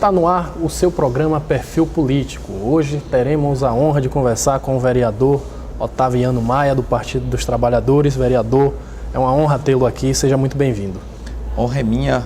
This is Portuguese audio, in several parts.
Está no ar o seu programa Perfil Político. Hoje teremos a honra de conversar com o vereador Otaviano Maia, do Partido dos Trabalhadores. Vereador, é uma honra tê-lo aqui, seja muito bem-vindo. Honra é minha,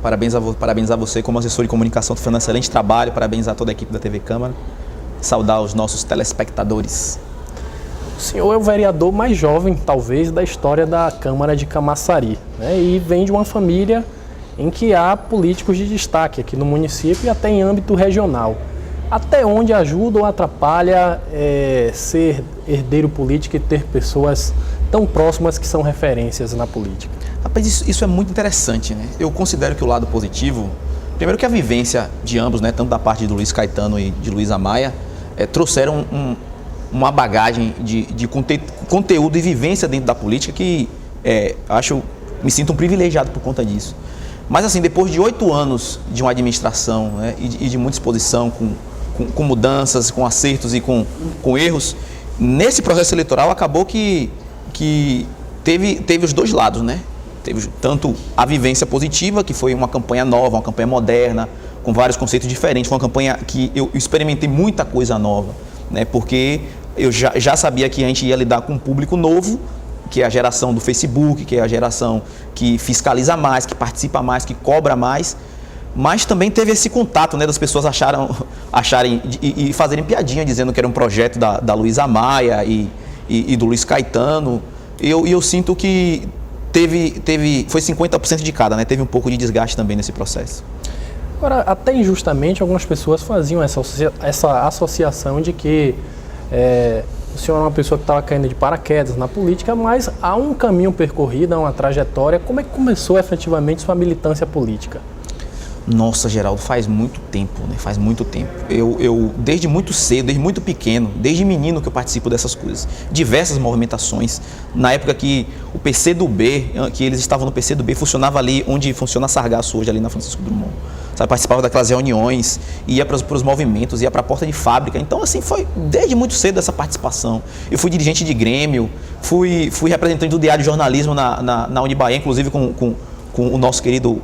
parabenizar você como assessor de comunicação, fazendo um excelente trabalho, parabenizar toda a equipe da TV Câmara, saudar os nossos telespectadores. O senhor é o vereador mais jovem, talvez, da história da Câmara de Camaçari, né? E vem de uma família em que há políticos de destaque aqui no município e até em âmbito regional. Até onde ajuda ou atrapalha ser herdeiro político e ter pessoas tão próximas que são referências na política? Rapaz, isso é muito interessante, né? Eu considero que o lado positivo, primeiro que a vivência de ambos, né, tanto da parte do Luiz Caetano e de Luísa Maia, trouxeram uma bagagem de conteúdo e vivência dentro da política que me sinto um privilegiado por conta disso. Mas assim, depois de 8 anos de uma administração, né, e de muita exposição, com mudanças, com acertos e com erros, nesse processo eleitoral acabou que teve os dois lados, né? Teve tanto a vivência positiva, que foi uma campanha nova, uma campanha moderna, com vários conceitos diferentes, foi uma campanha que eu experimentei muita coisa nova, né? Porque eu já sabia que a gente ia lidar com um público novo, que é a geração do Facebook, que é a geração que fiscaliza mais, que participa mais, que cobra mais, mas também teve esse contato, né, das pessoas acharem e fazerem piadinha, dizendo que era um projeto da Luísa Maia e do Luiz Caetano. Eu sinto que foi 50% de cada, né? Teve um pouco de desgaste também nesse processo. Agora, até injustamente, algumas pessoas faziam essa associação de que o senhor é uma pessoa que estava caindo de paraquedas na política, mas há um caminho percorrido, há uma trajetória. Como é que começou efetivamente sua militância política? Nossa, Geraldo, faz muito tempo, né? Faz muito tempo. Eu desde muito cedo, desde muito pequeno, desde menino que eu participo dessas coisas. Diversas movimentações. Na época que o PCdoB, que eles estavam no PCdoB, funcionava ali onde funciona a Sargaço hoje, ali na Francisco Drummond. Sabe, participava daquelas reuniões, ia para os movimentos, ia para a porta de fábrica. Então, assim, foi desde muito cedo essa participação. Eu fui dirigente de Grêmio, fui representante do Diário de Jornalismo na Unibaé, inclusive com o nosso querido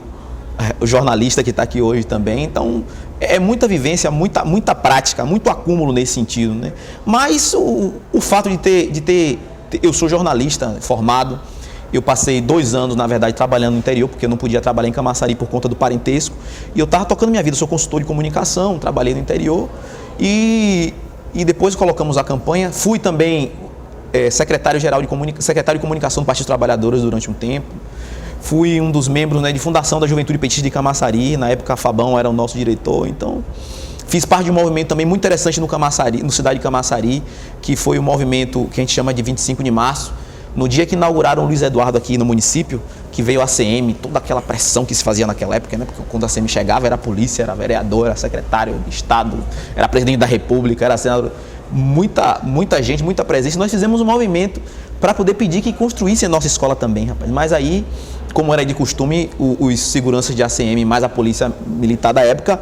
o jornalista que está aqui hoje também. Então, é muita vivência, muita prática, muito acúmulo nesse sentido, né? Mas o fato de ter eu sou jornalista formado, eu passei 2 anos, na verdade, trabalhando no interior, porque eu não podia trabalhar em Camaçari por conta do parentesco, e eu estava tocando minha vida, eu sou consultor de comunicação, trabalhei no interior, e depois colocamos a campanha, fui também secretário de comunicação do Partido dos Trabalhadores durante um tempo. Fui um dos membros, né, de fundação da Juventude Petista de Camaçari, na época Fabão era o nosso diretor, então fiz parte de um movimento também muito interessante no cidade de Camaçari, que foi o movimento que a gente chama de 25 de março, no dia que inauguraram o Luiz Eduardo aqui no município, que veio a ACM, toda aquela pressão que se fazia naquela época, né, porque quando a ACM chegava era polícia, era vereador, era secretário de Estado, era presidente da República, era senador, muita gente, muita presença. Nós fizemos um movimento para poder pedir que construísse a nossa escola também, rapaz, mas aí, como era de costume, os seguranças de ACM, mais a polícia militar da época,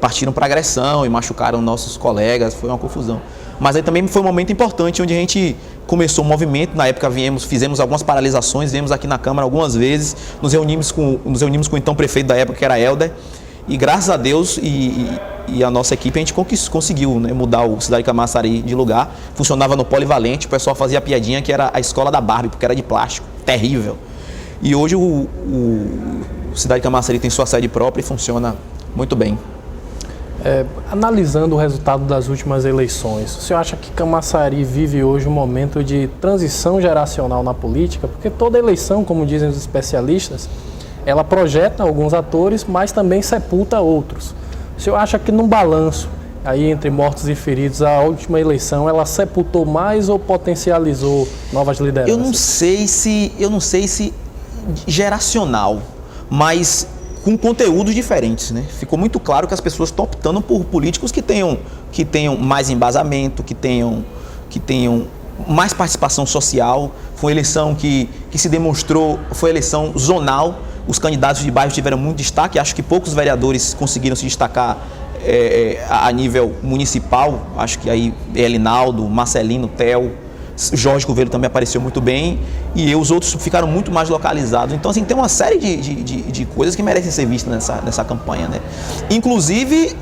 partiram para agressão e machucaram nossos colegas, foi uma confusão. Mas aí também foi um momento importante onde a gente começou o movimento. Na época fizemos algumas paralisações, viemos aqui na Câmara algumas vezes, nos reunimos com o então prefeito da época, que era Helder, e graças a Deus e a nossa equipe a gente conseguiu, né, mudar o Cidade de Camaçari de lugar. Funcionava no Polivalente, o pessoal fazia piadinha que era a escola da Barbie, porque era de plástico, terrível. E hoje o Cidade de Camaçari tem sua sede própria e funciona muito bem. Analisando o resultado das últimas eleições, o senhor acha que Camaçari vive hoje um momento de transição geracional na política? Porque toda eleição, como dizem os especialistas, ela projeta alguns atores, mas também sepulta outros. O senhor acha que num balanço, aí entre mortos e feridos, a última eleição, ela sepultou mais ou potencializou novas lideranças? Eu não sei se geracional, mas com conteúdos diferentes, né? Ficou muito claro que as pessoas estão optando por políticos que tenham mais embasamento, que tenham mais participação social. Foi uma eleição que se demonstrou, foi eleição zonal. Os candidatos de bairro tiveram muito destaque. Acho que poucos vereadores conseguiram se destacar a nível municipal. Acho que aí Elinaldo, Marcelino, Theo, Jorge Coelho também apareceu muito bem, e os outros ficaram muito mais localizados. Então, assim, tem uma série de coisas que merecem ser vistas nessa campanha, né? Inclusive,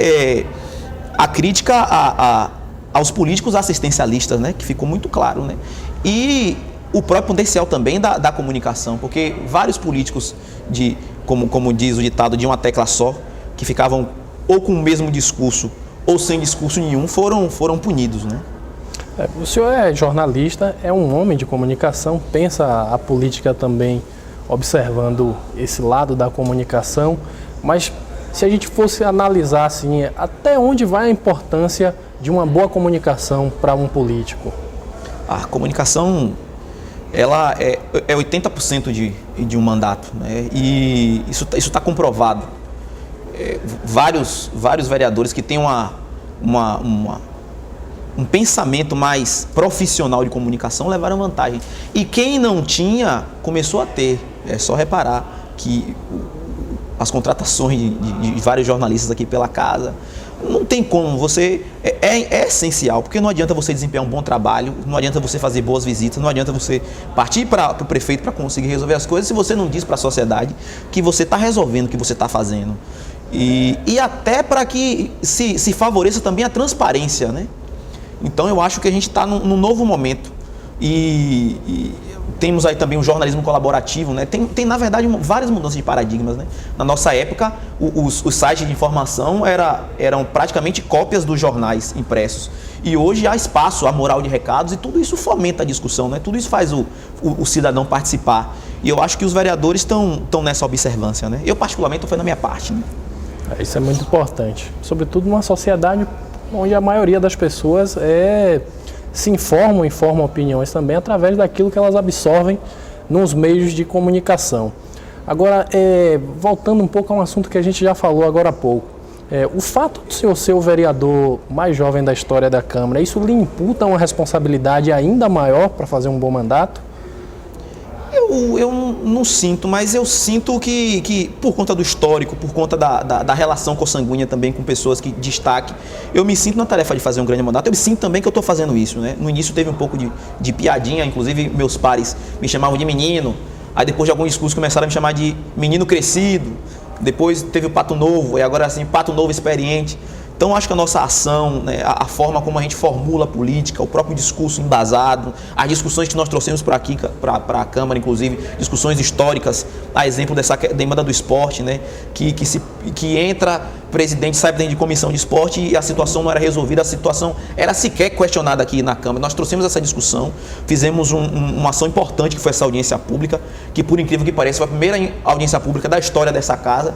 a crítica aos políticos assistencialistas, né? Que ficou muito claro, né? E o próprio potencial também da comunicação, porque vários políticos, como diz o ditado, de uma tecla só, que ficavam ou com o mesmo discurso ou sem discurso nenhum, foram punidos, né? O senhor é jornalista, é um homem de comunicação, pensa a política também observando esse lado da comunicação, mas se a gente fosse analisar assim, até onde vai a importância de uma boa comunicação para um político? A comunicação, ela é 80% de um mandato, né? E isso está comprovado. Vários vereadores que têm um pensamento mais profissional de comunicação levaram vantagem. E quem não tinha, começou a ter. É só reparar que as contratações de vários jornalistas aqui pela casa, não tem como, é essencial, porque não adianta você desempenhar um bom trabalho, não adianta você fazer boas visitas, não adianta você partir para o prefeito para conseguir resolver as coisas se você não diz para a sociedade que você está resolvendo o que você está fazendo. E até para que se favoreça também a transparência, né? Então eu acho que a gente está num novo momento e temos aí também o jornalismo colaborativo, né? Tem na verdade várias mudanças de paradigmas, né? Na nossa época, os sites de informação eram praticamente cópias dos jornais impressos. E hoje há espaço, há moral de recados e tudo isso fomenta a discussão, né? Tudo isso faz o cidadão participar. E eu acho que os vereadores estão nessa observância, né? Eu particularmente estou fazendo a minha parte, né? Isso é muito importante, sobretudo numa sociedade onde a maioria das pessoas se informam opiniões também através daquilo que elas absorvem nos meios de comunicação. Agora, voltando um pouco a um assunto que a gente já falou agora há pouco, o fato de senhor ser o vereador mais jovem da história da Câmara, isso lhe imputa uma responsabilidade ainda maior para fazer um bom mandato? Eu não sinto, mas eu sinto que por conta do histórico, por conta da relação consanguínea também com pessoas que destaque, eu me sinto na tarefa de fazer um grande mandato. Eu me sinto também que eu estou fazendo isso, né? No início teve um pouco de piadinha, inclusive meus pares me chamavam de menino, aí depois de alguns discursos começaram a me chamar de menino crescido, depois teve o Pato Novo, e agora assim, Pato Novo experiente. Então, acho que a nossa ação, né, a forma como a gente formula a política, o próprio discurso embasado, as discussões que nós trouxemos para aqui, para a Câmara, inclusive, discussões históricas, a exemplo dessa demanda do esporte, né, que entra presidente, sai presidente de comissão de esporte e a situação não era resolvida, a situação era sequer questionada aqui na Câmara. Nós trouxemos essa discussão, fizemos uma ação importante, que foi essa audiência pública, que, por incrível que pareça, foi a primeira audiência pública da história dessa casa,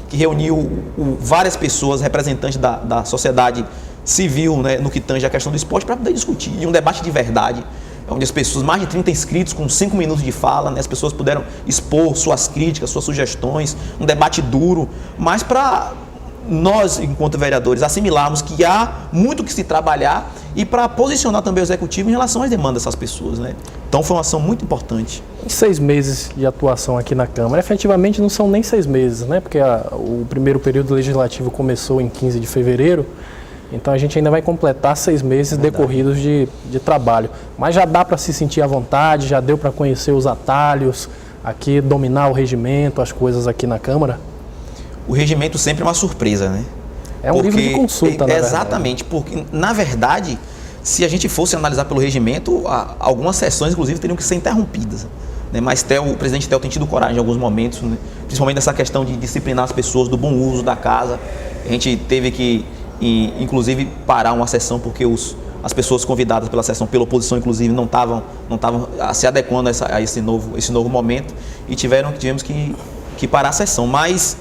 que reuniu várias pessoas, representantes da sociedade civil, né, no que tange a questão do esporte, para poder discutir. E um debate de verdade, onde as pessoas, mais de 30 inscritos, com 5 minutos de fala, né, as pessoas puderam expor suas críticas, suas sugestões, um debate duro, mas para nós, enquanto vereadores, assimilarmos que há muito que se trabalhar e para posicionar também o executivo em relação às demandas dessas pessoas, né? Então foi uma ação muito importante. 6 meses de atuação aqui na Câmara, efetivamente não são nem 6 meses, né? Porque o primeiro período legislativo começou em 15 de fevereiro, então a gente ainda vai completar 6 meses decorridos de trabalho. Mas já dá para se sentir à vontade, já deu para conhecer os atalhos, aqui dominar o regimento, as coisas aqui na Câmara? O regimento sempre é uma surpresa, né? É um livro de consulta, na verdade. Exatamente, porque, na verdade, se a gente fosse analisar pelo regimento, algumas sessões, inclusive, teriam que ser interrompidas, né? Mas o presidente Theo tem tido coragem em alguns momentos, né? Principalmente nessa questão de disciplinar as pessoas, do bom uso da casa. A gente teve que, inclusive, parar uma sessão porque as pessoas convidadas pela sessão, pela oposição, inclusive, não estavam se adequando a esse novo momento e tivemos que parar a sessão. Mas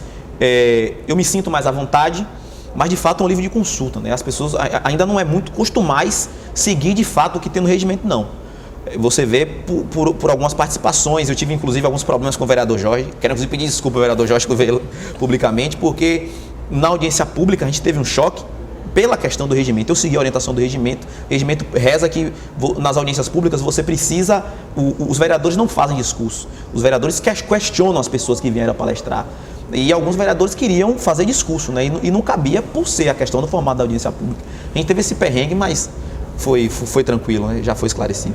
eu me sinto mais à vontade, mas de fato é um livro de consulta, né? As pessoas ainda não é muito costumais seguir de fato o que tem no regimento, não. Você vê por algumas participações, eu tive inclusive alguns problemas com o vereador Jorge, quero inclusive pedir desculpa ao vereador Jorge Coelho publicamente, porque na audiência pública a gente teve um choque pela questão do regimento. Eu segui a orientação do regimento, o regimento reza que nas audiências públicas você precisa, os vereadores não fazem discurso, os vereadores questionam as pessoas que vieram palestrar. E alguns vereadores queriam fazer discurso, né? E não cabia por ser a questão do formato da audiência pública. A gente teve esse perrengue, mas foi tranquilo, né? Já foi esclarecido.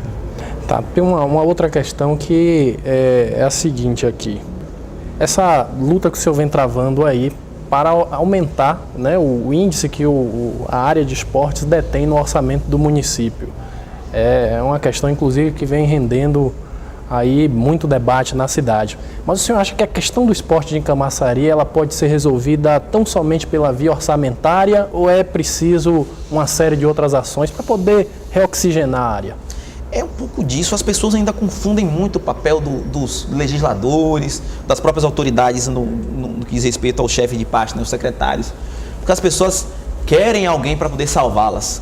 Tá, tem uma outra questão que é a seguinte aqui. Essa luta que o senhor vem travando aí para aumentar, né, o índice que a área de esportes detém no orçamento do município. É uma questão, inclusive, que vem rendendo aí muito debate na cidade. Mas o senhor acha que a questão do esporte de Camaçari ela pode ser resolvida tão somente pela via orçamentária ou é preciso uma série de outras ações para poder reoxigenar a área? É um pouco disso, as pessoas ainda confundem muito o papel dos legisladores, das próprias autoridades no que diz respeito ao chefe de pasta, né, os secretários, porque as pessoas querem alguém para poder salvá-las,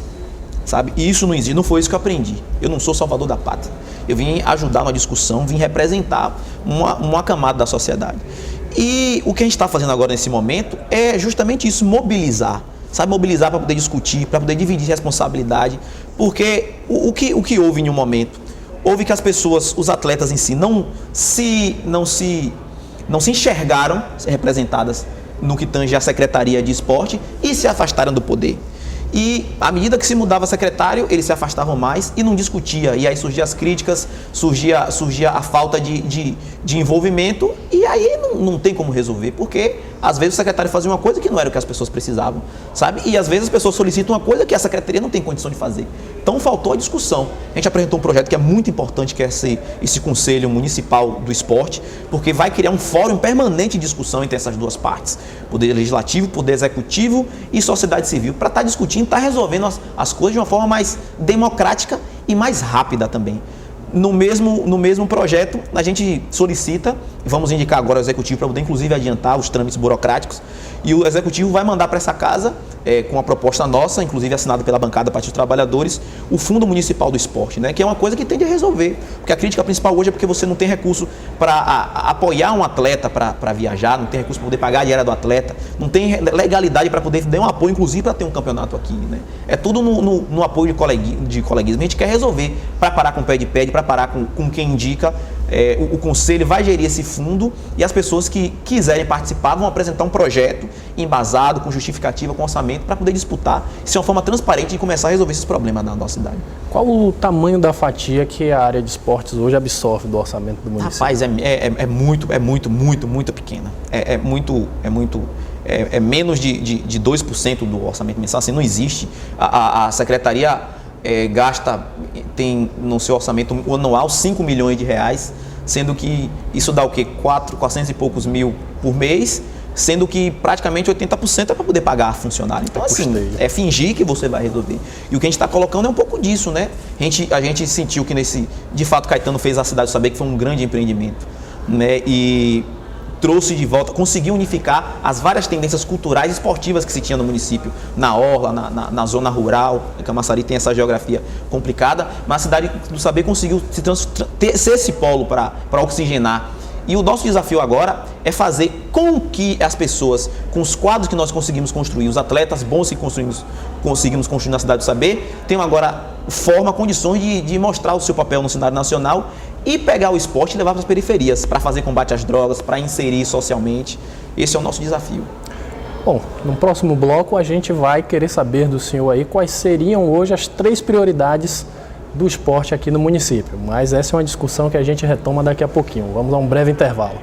sabe? E isso não existe, não foi isso que eu aprendi. Eu não sou salvador da pátria, eu vim ajudar na discussão, vim representar uma camada da sociedade. E o que a gente está fazendo agora nesse momento é justamente isso, mobilizar. Sabe, mobilizar para poder discutir, para poder dividir responsabilidade, porque o que houve em um momento? Houve que as pessoas, os atletas em si, não se enxergaram representadas no que tange a Secretaria de Esporte e se afastaram do poder. E à medida que se mudava secretário, eles se afastavam mais e não discutia. E aí surgiam as críticas, surgia a falta de envolvimento e aí não tem como resolver, porque às vezes o secretário fazia uma coisa que não era o que as pessoas precisavam, sabe? E às vezes as pessoas solicitam uma coisa que a secretaria não tem condição de fazer. Então faltou a discussão. A gente apresentou um projeto que é muito importante, que é esse Conselho Municipal do Esporte, porque vai criar um fórum permanente de discussão entre essas duas partes, Poder Legislativo, Poder Executivo e sociedade civil, para estar discutindo, estar resolvendo as coisas de uma forma mais democrática e mais rápida também. No mesmo projeto, a gente solicita, vamos indicar agora o Executivo para poder inclusive adiantar os trâmites burocráticos, e o Executivo vai mandar para essa casa, com uma proposta nossa, inclusive assinada pela bancada Partido dos Trabalhadores, o Fundo Municipal do Esporte, né, que é uma coisa que tende a resolver, porque a crítica principal hoje é porque você não tem recurso para apoiar um atleta para viajar, não tem recurso para poder pagar a diária do atleta, não tem legalidade para poder dar um apoio, inclusive para ter um campeonato aqui, né? É tudo no apoio de coleguismo. A gente quer resolver, para parar com o pé de pé, para parar com quem indica. O Conselho vai gerir esse fundo e as pessoas que quiserem participar vão apresentar um projeto embasado, com justificativa, com orçamento, para poder disputar. Isso é uma forma transparente de começar a resolver esses problemas na nossa cidade. Qual o tamanho da fatia que a área de esportes hoje absorve do orçamento do município? Rapaz, é muito pequena. É menos de 2% do orçamento mensal, assim, não existe. A secretaria tem no seu orçamento anual 5 milhões de reais, sendo que isso dá o quê? 400 e poucos mil por mês, sendo que praticamente 80% é para poder pagar funcionário. Então, assim, é fingir que você vai resolver. E o que a gente está colocando é um pouco disso, né? A gente sentiu que de fato, Caetano fez a cidade saber que foi um grande empreendimento, né? E trouxe de volta, conseguiu unificar as várias tendências culturais e esportivas que se tinha no município, na orla, na zona rural. Camaçari tem essa geografia complicada, mas a cidade do saber conseguiu ser esse polo para oxigenar. E o nosso desafio agora é fazer com que as pessoas, com os quadros que nós conseguimos construir, os atletas bons que conseguimos construir na cidade do saber, tenham agora condições de mostrar o seu papel no cenário nacional e pegar o esporte e levar para as periferias, para fazer combate às drogas, para inserir socialmente. Esse é o nosso desafio. Bom, no próximo bloco a gente vai querer saber do senhor aí quais seriam hoje as 3 prioridades do esporte aqui no município. Mas essa é uma discussão que a gente retoma daqui a pouquinho. Vamos a um breve intervalo.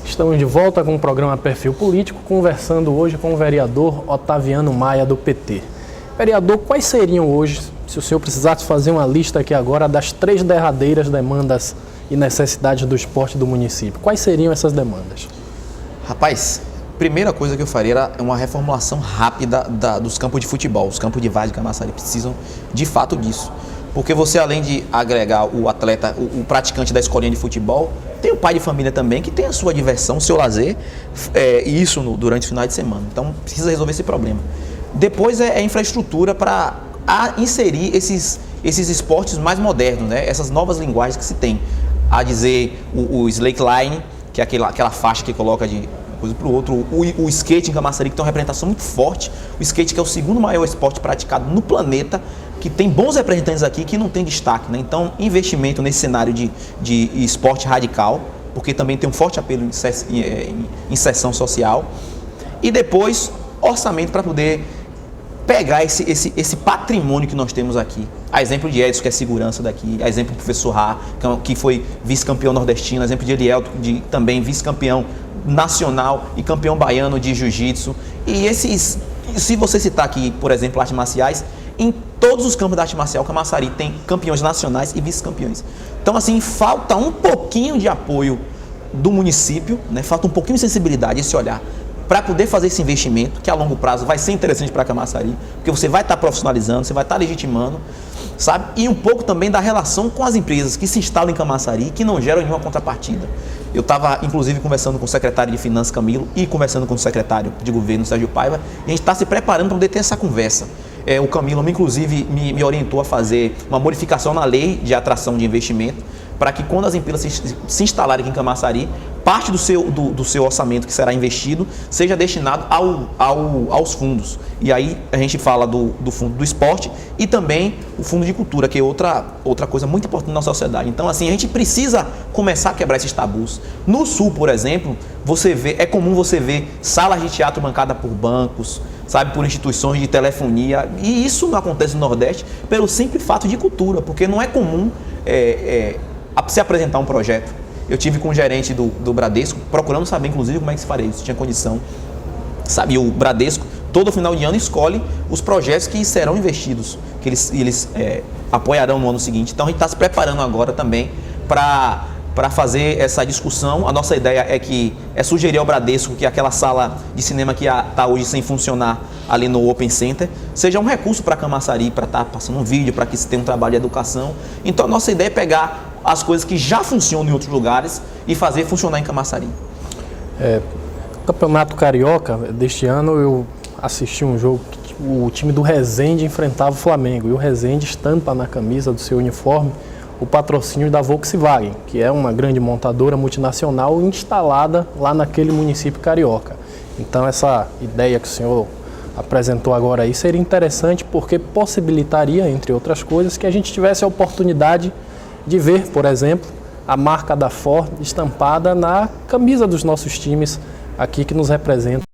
Estamos de volta com o programa Perfil Político, conversando hoje com o vereador Otaviano Maia, do PT. Vereador, quais seriam hoje, se o senhor precisasse fazer uma lista aqui agora, das 3 derradeiras demandas e necessidades do esporte do município? Quais seriam essas demandas? Rapaz, primeira coisa que eu faria era uma reformulação rápida dos campos de futebol. Os campos de Várzea e Camaçari precisam de fato disso. Porque você, além de agregar o atleta, o praticante da escolinha de futebol, tem o pai de família também, que tem a sua diversão, o seu lazer, e isso durante os finais de semana. Então, precisa resolver esse problema. Depois é infraestrutura para inserir esses esportes mais modernos, né? Essas novas linguagens que se tem. A dizer, o slackline, que é aquela faixa que coloca de coisa para o outro, o skate em Camaçari, que tem uma representação muito forte, o skate que é o segundo maior esporte praticado no planeta, que tem bons representantes aqui que não tem destaque, né? Então, investimento nesse cenário de esporte radical, porque também tem um forte apelo em inserção social. E depois, orçamento para poder pegar esse patrimônio que nós temos aqui. A exemplo de Edson, que é segurança daqui, a exemplo do professor Rá, que foi vice-campeão nordestino, a exemplo de Eliel, também vice-campeão nacional e campeão baiano de jiu-jitsu. E se você citar aqui, por exemplo, artes marciais, em todos os campos da arte marcial, Camaçari tem campeões nacionais e vice-campeões. Então, assim, falta um pouquinho de apoio do município, né? Falta um pouquinho de sensibilidade, esse olhar, para poder fazer esse investimento, que a longo prazo vai ser interessante para Camaçari, porque você vai estar profissionalizando, você vai estar legitimando, sabe? E um pouco também da relação com as empresas que se instalam em Camaçari, que não geram nenhuma contrapartida. Eu estava, inclusive, conversando com o secretário de Finanças, Camilo, e conversando com o secretário de Governo, Sérgio Paiva, e a gente está se preparando para poder ter essa conversa. O Camilo, inclusive, me orientou a fazer uma modificação na lei de atração de investimento, para que quando as empresas se instalarem aqui em Camaçari, parte do seu orçamento que será investido seja destinado aos fundos. E aí a gente fala do fundo do esporte e também o fundo de cultura, que é outra coisa muito importante na sociedade. Então, assim, a gente precisa começar a quebrar esses tabus. No Sul, por exemplo, é comum você ver salas de teatro bancadas por bancos, sabe, por instituições de telefonia, e isso não acontece no Nordeste pelo simples fato de cultura, porque não é comum se apresentar um projeto. Eu tive com o gerente do Bradesco, procurando saber, inclusive, como é que se faria isso, tinha condição. Sabe, o Bradesco, todo final de ano, escolhe os projetos que serão investidos, que eles apoiarão no ano seguinte. Então, a gente está se preparando agora também para fazer essa discussão. A nossa ideia é sugerir ao Bradesco que aquela sala de cinema que está hoje sem funcionar ali no Open Center seja um recurso para Camaçari, para estar passando um vídeo, para que se tenha um trabalho de educação. Então, a nossa ideia é pegar as coisas que já funcionam em outros lugares e fazer funcionar em Camaçari. O Campeonato Carioca deste ano, eu assisti um jogo que o time do Resende enfrentava o Flamengo, e o Resende estampa na camisa do seu uniforme o patrocínio da Volkswagen, que é uma grande montadora multinacional instalada lá naquele município carioca. Então, essa ideia que o senhor apresentou agora aí seria interessante, porque possibilitaria, entre outras coisas, que a gente tivesse a oportunidade de ver, por exemplo, a marca da Ford estampada na camisa dos nossos times aqui que nos representam.